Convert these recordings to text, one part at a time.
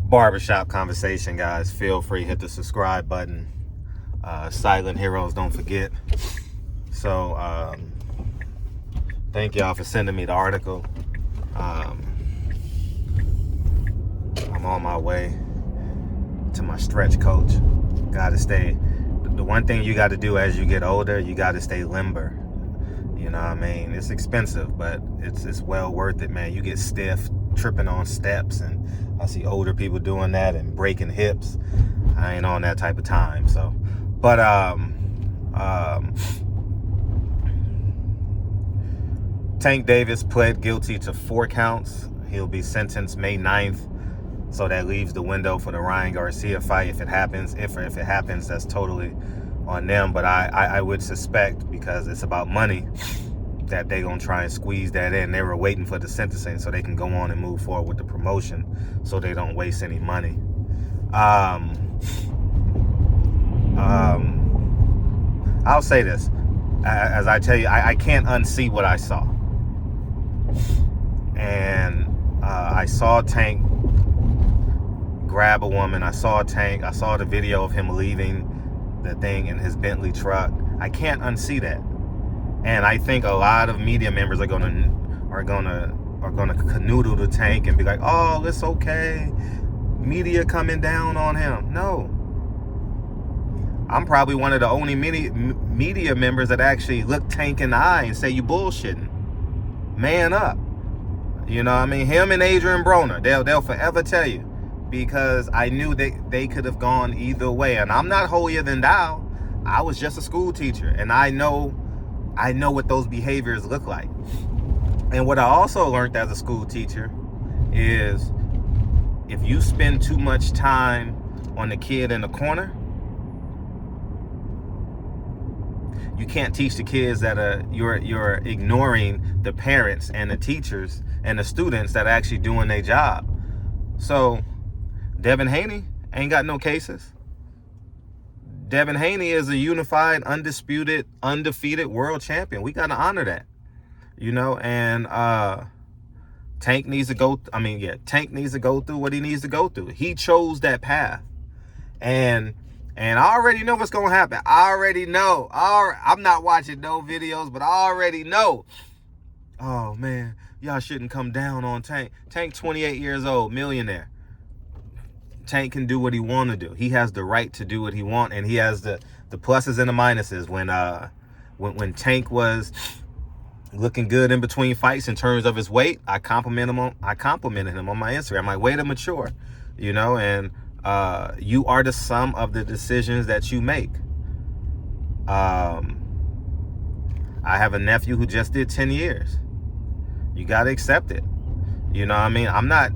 barbershop conversation, guys. Feel free, hit the subscribe button. Silent heroes, don't forget. So thank y'all for sending me the article. I'm on my way to my stretch coach. Gotta stay. The one thing you got to do as you get older, you got to stay limber. You know what I mean? It's expensive, but it's well worth it, man. You get stiff tripping on steps, and I see older people doing that and breaking hips. I ain't on that type of time. So, but Tank Davis pled guilty to 4 counts. He'll be sentenced May 9th. So that leaves the window for the Ryan Garcia fight if it happens. If it happens, that's totally on them. But I would suspect, because it's about money, that they're going to try and squeeze that in. They were waiting for the sentencing so they can go on and move forward with the promotion so they don't waste any money. I'll say this. As I tell you, I can't unsee what I saw. And I saw Tank grab a woman. I saw the video of him leaving the thing in his Bentley truck. I can't unsee that. And I think a lot of media members are gonna canoodle the Tank and be like, oh, it's okay, media coming down on him. No, I'm probably one of the only media members that actually look Tank in the eye and say, you bullshitting, man up. You know what I mean? Him and Adrian Broner, they'll forever tell you, because I knew they could have gone either way. And I'm not holier than thou. I was just a school teacher, and I know what those behaviors look like. And what I also learned as a school teacher is, if you spend too much time on the kid in the corner, you can't teach the kids that you're ignoring the parents and the teachers and the students that are actually doing their job. So Devin Haney ain't got no cases. Devin Haney is a unified, undisputed, undefeated world champion. We got to honor that, you know. And Tank needs to go. Tank needs to go through what he needs to go through. He chose that path, and I already know what's gonna happen. I already know. I'm not watching no videos, but I already know. Oh man, y'all shouldn't come down on Tank. Tank, 28 years old, millionaire. Tank can do what he want to do. He has the right to do what he want, and he has the pluses and the minuses. When Tank was looking good in between fights in terms of his weight, I complimented him on my Instagram. I'm like, way to mature, you know. And you are the sum of the decisions that you make. I have a nephew who just did 10 years. You got to accept it. You know what I mean? I'm not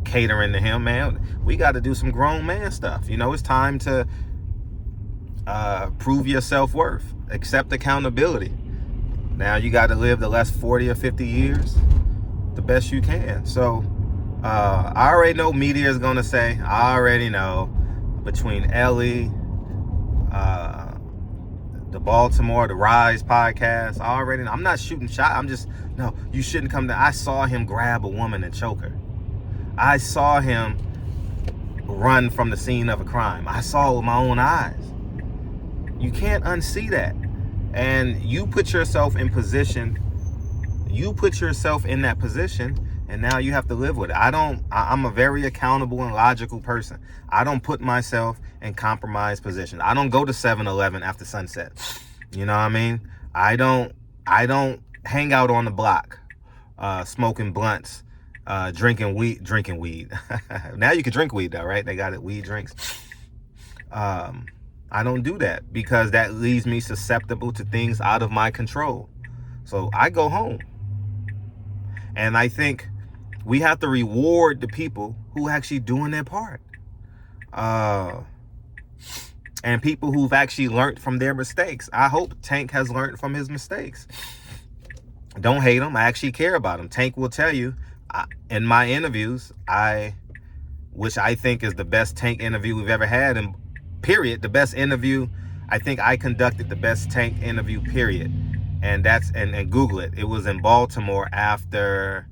catering to him, man. We got to do some grown man stuff. You know, it's time to prove your self-worth, accept accountability. Now you got to live the last 40 or 50 years the best you can. So I already know media is going to say, I already know, between Ellie, the Baltimore, the Rise podcast, I already know. I'm not shooting shots. No, you shouldn't come down. I saw him grab a woman and choke her. I saw him run from the scene of a crime. I saw it with my own eyes. You can't unsee that. And you put yourself in position. You put yourself in that position, and now you have to live with it. I'm a very accountable and logical person. I don't put myself in compromised positions. I don't go to 7-Eleven after sunset. You know what I mean? I don't hang out on the block, smoking blunts, drinking weed. Now you can drink weed though, right? They got it, weed drinks. I don't do that, because that leaves me susceptible to things out of my control. So I go home. And I think we have to reward the people who actually doing their part. And people who've actually learned from their mistakes. I hope Tank has learned from his mistakes. Don't hate him. I actually care about him. Tank will tell you, in my interviews, which I think is the best Tank interview we've ever had, and period, the best interview. I think I conducted the best Tank interview, period. And Google it. It was in Baltimore after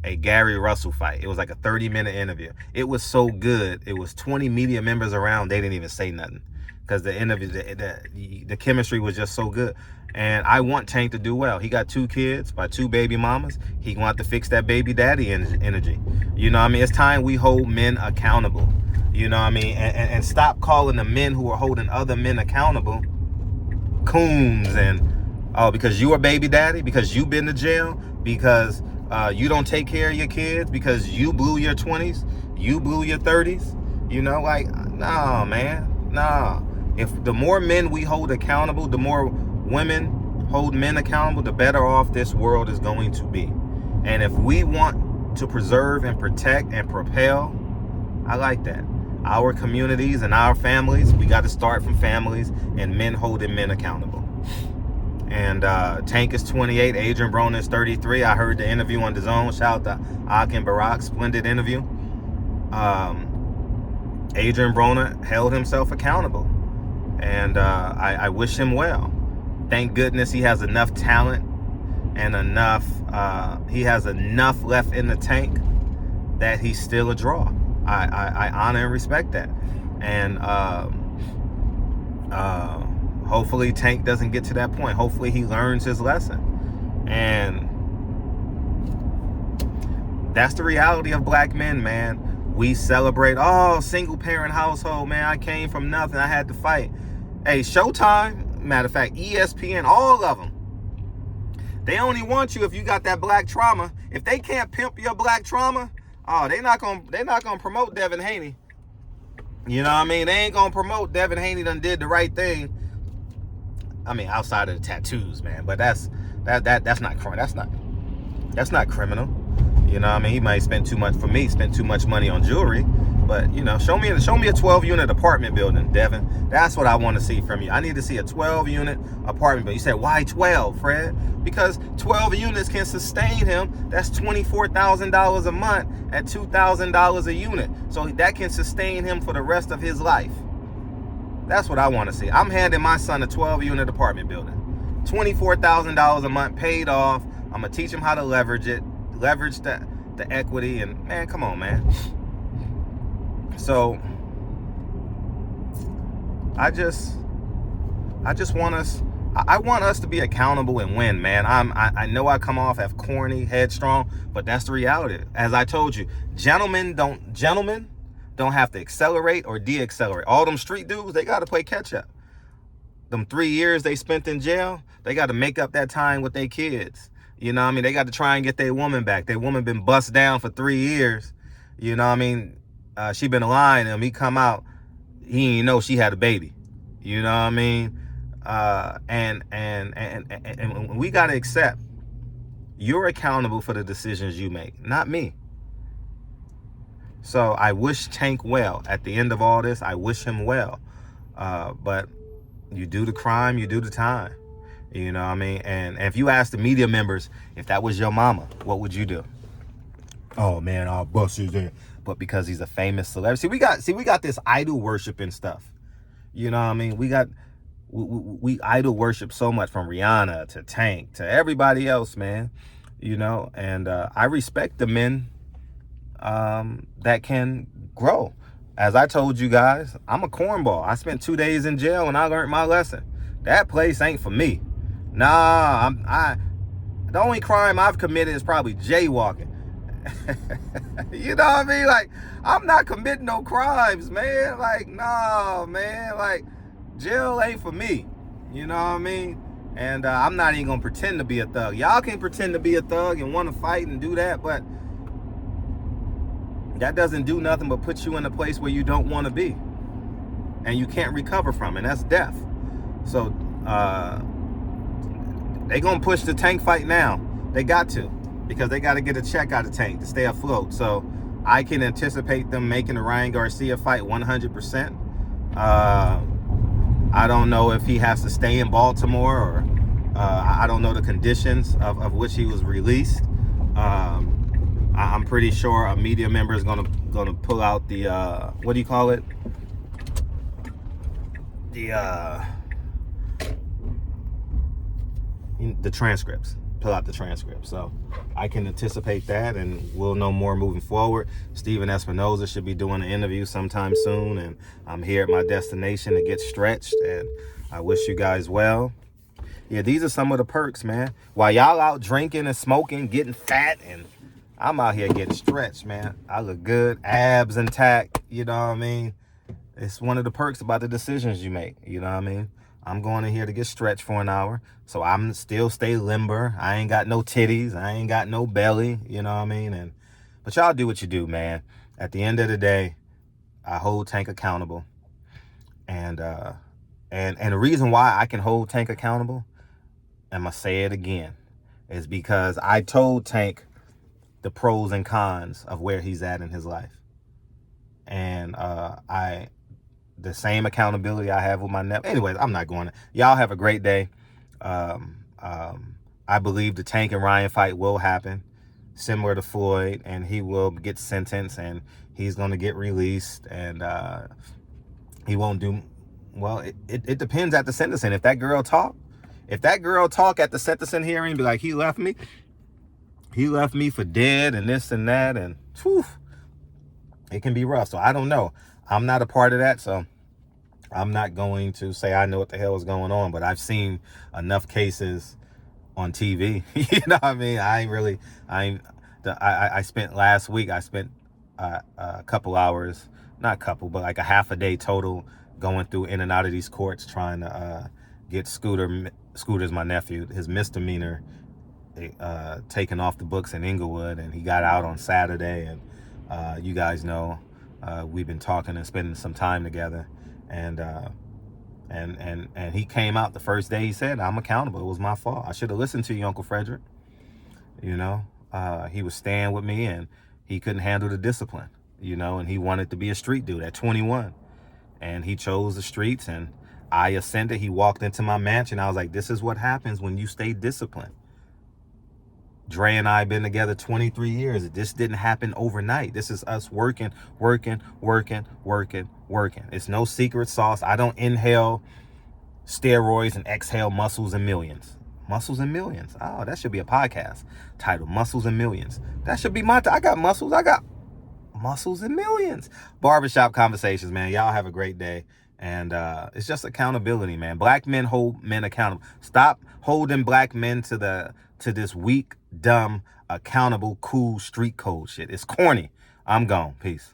a Gary Russell fight. It was like a 30-minute interview. It was so good. It was 20 media members around. They didn't even say nothing because the interview, the chemistry was just so good. And I want Tank to do well. He got 2 kids by 2 baby mamas. He want to fix that baby daddy energy. You know what I mean? It's time we hold men accountable. You know what I mean? And stop calling the men who are holding other men accountable coons and, oh, because you a baby daddy, because you been to jail, because you don't take care of your kids, because you blew your 20s, you blew your 30s. You know, like, no, man, no. If the more men we hold accountable, the more women hold men accountable, the better off this world is going to be. And if we want to preserve and protect and propel, I like that. Our communities and our families, we got to start from families and men holding men accountable. And Tank is 28, Adrian Broner is 33. I heard the interview on DAZN. Shout out to Ak and Barack, splendid interview. Adrian Broner held himself accountable, and I wish him well. Thank goodness he has enough talent and enough, he has enough left in the tank that he's still a draw. I honor and respect that. And hopefully Tank doesn't get to that point. Hopefully he learns his lesson. And that's the reality of black men, man. We celebrate, oh, single parent household, man. I came from nothing. I had to fight. Hey, Showtime, matter of fact, ESPN, all of them, they only want you if you got that black trauma. If they can't pimp your black trauma, oh, they're not gonna promote Devin Haney. You know what I mean? They ain't gonna promote Devin Haney done did the right thing. I mean, outside of the tattoos, man. But that's not criminal. You know what I mean? He might spend too much, for me, spend too much money on jewelry. But, you know, show me a 12-unit apartment building, Devin. That's what I want to see from you. I need to see a 12-unit apartment building. You said, why 12, Fred? Because 12 units can sustain him. That's $24,000 a month at $2,000 a unit. So that can sustain him for the rest of his life. That's what I want to see. I'm handing my son a 12-unit apartment building. $24,000 a month paid off. I'm going to teach him how to leverage it. Leverage the equity. And, man, come on, man. So I just want us, I want us to be accountable and win, man. I know I come off as corny, headstrong, but that's the reality. As I told you, gentlemen don't have to accelerate or de-accelerate. All them street dudes, they got to play catch up. Them 3 years they spent in jail, they got to make up that time with their kids. You know what I mean? They got to try and get their woman back. Their woman been bust down for 3 years. You know what I mean? She been lying to him. He come out, he didn't know she had a baby. You know what I mean? And we got to accept you're accountable for the decisions you make, not me. So I wish Tank well. At the end of all this, I wish him well. But you do the crime, you do the time. You know what I mean? And if you ask the media members, if that was your mama, what would you do? Oh man, I'll bust his ass. But because he's a famous celebrity. See, we got this idol worshiping stuff. You know what I mean? We idol worship so much, from Rihanna to Tank to everybody else, man. You know, and I respect the men that can grow. As I told you guys, I'm a cornball. I spent 2 days in jail and I learned my lesson. That place ain't for me. Nah, the only crime I've committed is probably jaywalking. You know what I mean? Like, I'm not committing no crimes, man. Like, nah, man. Like, jail ain't for me. You know what I mean? And I'm not even gonna pretend to be a thug. Y'all can pretend to be a thug and want to fight and do that, but that doesn't do nothing but put you in a place where you don't want to be, and you can't recover from it. And that's death. So they gonna push the Tank fight now. They got to, because they got to get a check out of Tank to stay afloat. So I can anticipate them making the Ryan Garcia fight 100%. I don't know if he has to stay in Baltimore, or I don't know the conditions of which he was released. I'm pretty sure a media member is gonna pull out the what do you call it? The transcripts. pull out the transcript. So I can anticipate that, and we'll know more moving forward. Steven Espinoza should be doing an interview sometime soon, and I'm here at my destination to get stretched, and I wish you guys well. Yeah, these are some of the perks, man. While y'all out drinking and smoking, getting fat, and I'm out here getting stretched, man. I look good, abs intact, you know what I mean? It's one of the perks about the decisions you make, you know what I mean? I'm going in here to get stretched for an hour, so I'm still stay limber. I ain't got no titties. I ain't got no belly, you know what I mean? But y'all do what you do, man. At the end of the day, I hold Tank accountable. And the reason why I can hold Tank accountable, I'm going to say it again, is because I told Tank the pros and cons of where he's at in his life. And the same accountability I have with my nephew. Anyways, I'm not going to. Y'all have a great day. I believe the Tank and Ryan fight will happen, similar to Floyd, and he will get sentenced, and he's going to get released, and he won't do well. It depends at the sentencing. If that girl talk at the sentencing hearing, be like, he left me for dead and this and that, and whew, it can be rough. So I don't know. I'm not a part of that, so I'm not going to say I know what the hell is going on, but I've seen enough cases on TV. You know what I mean? I spent last week, a couple hours, not a couple, but like a half a day total going through in and out of these courts trying to get Scooter's my nephew, his misdemeanor taken off the books in Inglewood, and he got out on Saturday, and you guys know we've been talking and spending some time together, and he came out the first day. He said, I'm accountable. It was my fault. I should have listened to you, Uncle Frederick. You know, he was staying with me, and he couldn't handle the discipline, you know, and he wanted to be a street dude at 21, and he chose the streets, and I ascended. He walked into my mansion. I was like, this is what happens when you stay disciplined. Dre and I have been together 23 years. This didn't happen overnight. This is us working. It's no secret sauce. I don't inhale steroids and exhale muscles and millions. Muscles and millions. Oh, that should be a podcast titled Muscles and Millions. That should be I got muscles. I got muscles and millions. Barbershop conversations, man. Y'all have a great day. And it's just accountability, man. Black men hold men accountable. Stop holding black men to this weak, dumb, accountable, cool street code shit. It's corny. I'm gone. Peace.